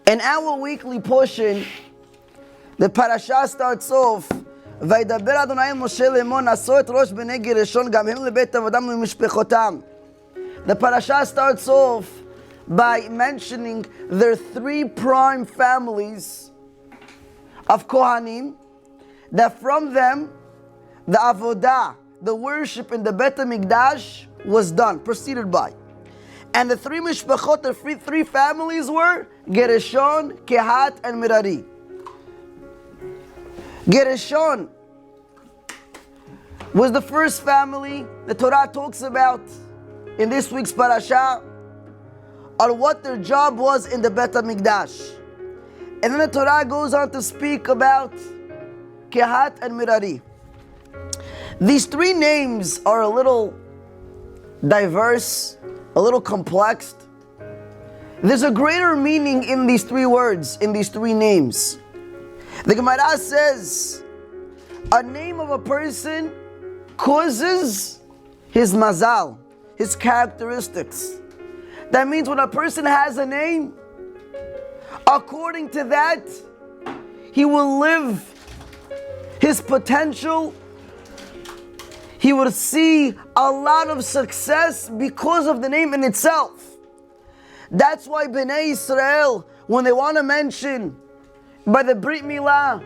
In our weekly portion, the parasha starts off, וידבר אדוני משה לאמור נשאו את ראש בני גרשון גם הם לבית עבודם ומשפחותם. The parasha starts off by mentioning their three prime families of Kohanim, that from them the avodah, the worship in the Bet HaMikdash was done, proceeded by. And the three mishpachot, the three families were Gereshon, Kehat, and Merari. Gereshon was the first family the Torah talks about in this week's parasha on what their job was in the Bet HaMikdash. And then the Torah goes on to speak about Kehat and Merari. These three names are a little diverse, a little complex. There's a greater meaning in these three words, in these three names. The Gemara says, a name of a person causes his mazal, his characteristics. That means when a person has a name, according to that, he will live his potential. He will see a lot of success because of the name in itself. That's why Bnei Israel, when they want to mention by the Brit Milah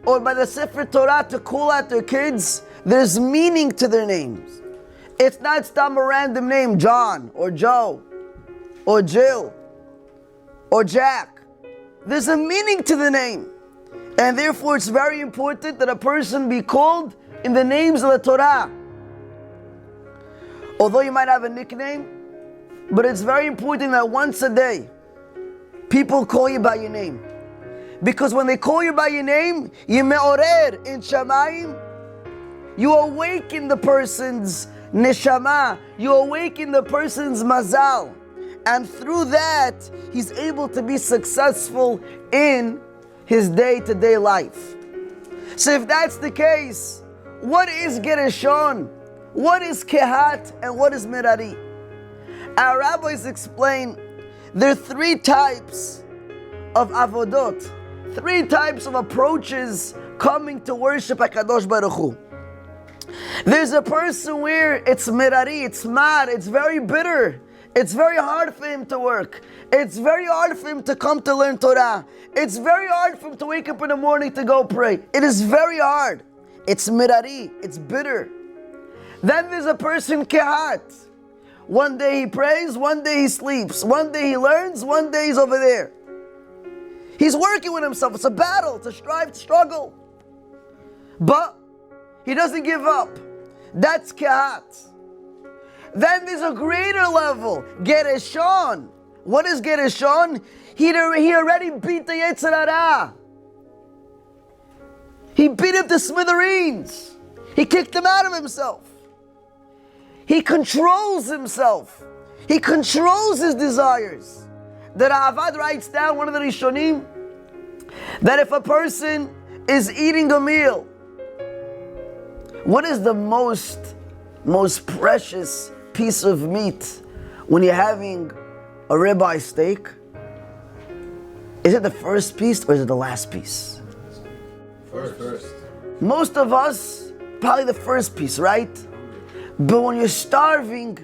or by the Sefer Torah to call out their kids, there's meaning to their names. It's not some random name, John or Joe or Jill or Jack. There's a meaning to the name. And therefore it's very important that a person be called in the names of the Torah. Although you might have a nickname, but it's very important that once a day, people call you by your name. Because when they call you by your name, you me'orer in shamayim, you awaken the person's neshama, you awaken the person's mazal. And through that, he's able to be successful in his day-to-day life. So if that's the case, what is Gereshon? What is Kehat? And what is Merari? Our rabbis explain there are three types of avodot, three types of approaches coming to worship HaKadosh Baruch Hu. There's a person where it's Merari, it's mad, it's very bitter. It's very hard for him to work. It's very hard for him to come to learn Torah. It's very hard for him to wake up in the morning to go pray. It is very hard. It's Merari, it's bitter. Then there's a person Kehat. One day he prays, one day he sleeps. One day he learns, one day he's over there. He's working with himself. It's a battle, it's a struggle. But he doesn't give up. That's Kehat. Then there's a greater level, Gereshon. What is Gereshon? He already beat the Yetzer Hara. He beat him to smithereens. He kicked him out of himself. He controls himself. He controls his desires. The Ravad writes down, one of the Rishonim, that if a person is eating a meal, what is the most precious piece of meat when you're having a ribeye steak? Is it the first piece or is it the last piece? First. Most of us, probably the first piece, right? But when you're starving,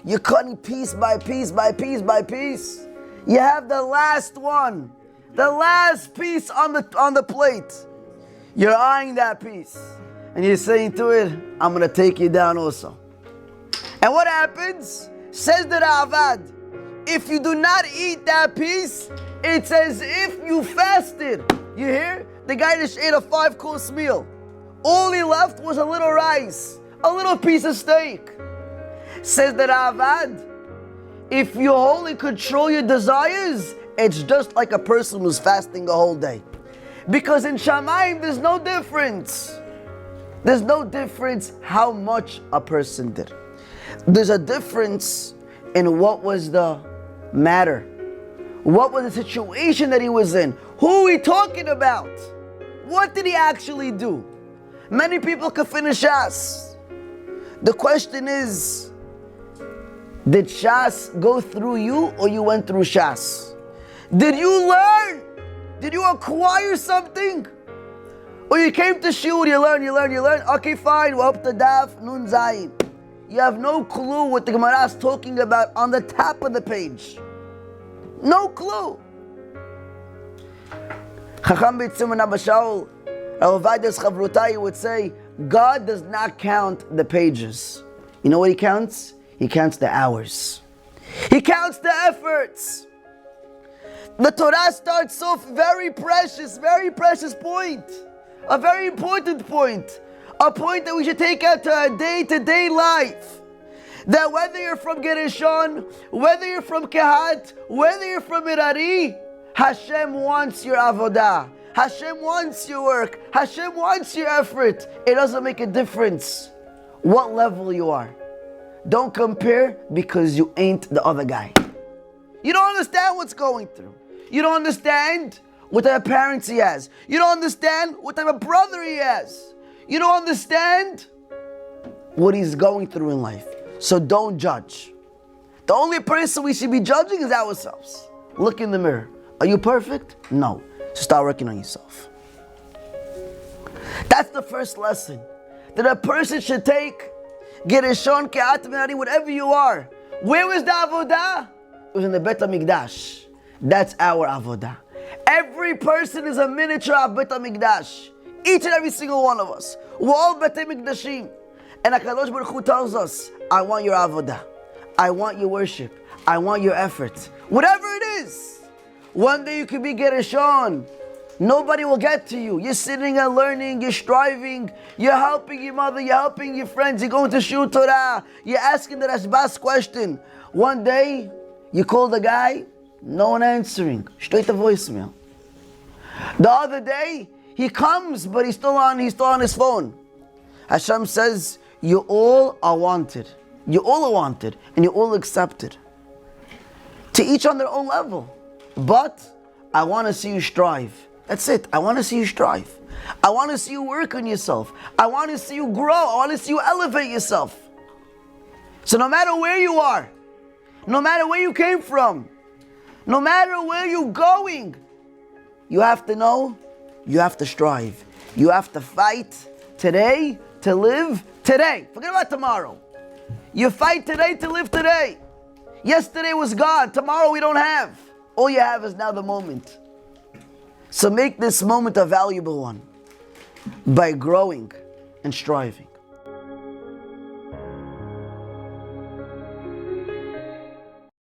you're cutting piece by piece by piece by piece. You have the last one, the last piece on the plate. You're eyeing that piece and you're saying to it, I'm going to take you down also. And what happens? Says the Ravad, if you do not eat that piece, it's as if you fasted. You hear? The guy just ate a 5-course meal. All he left was a little rice, a little piece of steak. Says the Ravad, if you wholly control your desires, it's just like a person who's fasting the whole day. Because in Shamayim, there's no difference. There's no difference how much a person did. There's a difference in what was the matter. What was the situation that he was in? Who are we talking about? What did he actually do? Many people could finish Shas. The question is, did Shas go through you or you went through Shas? Did you learn? Did you acquire something? Or you came to shul, you learn. Okay, fine, we're up to daf, nun zayin. You have no clue what the Gemara is talking about on the top of the page. No clue. Chacham B'Tzimon Abba Shaul, Rav Ovadiah's Chavrutai would say, God does not count the pages. You know what He counts? He counts the hours. He counts the efforts. The Torah starts off very precious point. A very important point. A point that we should take out to our day-to-day life. That whether you're from Gereshon, whether you're from Kehat, whether you're from Merari, Hashem wants your avodah. Hashem wants your work. Hashem wants your effort. It doesn't make a difference what level you are. Don't compare because you ain't the other guy. You don't understand what's going through. You don't understand what type of parents he has. You don't understand what type of brother he has. You don't understand what he's going through in life. So don't judge. The only person we should be judging is ourselves. Look in the mirror. Are you perfect? No. So start working on yourself. That's the first lesson that a person should take. Gereshon, Kehat, Merari, whatever you are. Where was the avodah? It was in the Bet HaMikdash. That's our avodah. Every person is a miniature of Bet HaMikdash. Each and every single one of us. We're all Bet HaMikdashim. And HaKadosh Baruch Hu tells us, I want your avodah. I want your worship. I want your effort. Whatever it is. One day you could be Gereshon. Nobody will get to you. You're sitting and learning, you're striving, you're helping your mother, you're helping your friends, you're going to Shul Torah, you're asking the Rashbas question. One day, you call the guy, no one answering. Straight to voicemail. The other day, he comes, but he's still on his phone. Hashem says, you all are wanted. You all are wanted, and you're all accepted. To each on their own level. But I want to see you strive. That's it. I want to see you strive. I want to see you work on yourself. I want to see you grow. I want to see you elevate yourself. So no matter where you are, no matter where you came from, no matter where you're going, you have to know, you have to strive. You have to fight today to live today. Forget about tomorrow. You fight today to live today. Yesterday was gone. Tomorrow we don't have. All you have is now the moment. So make this moment a valuable one by growing and striving.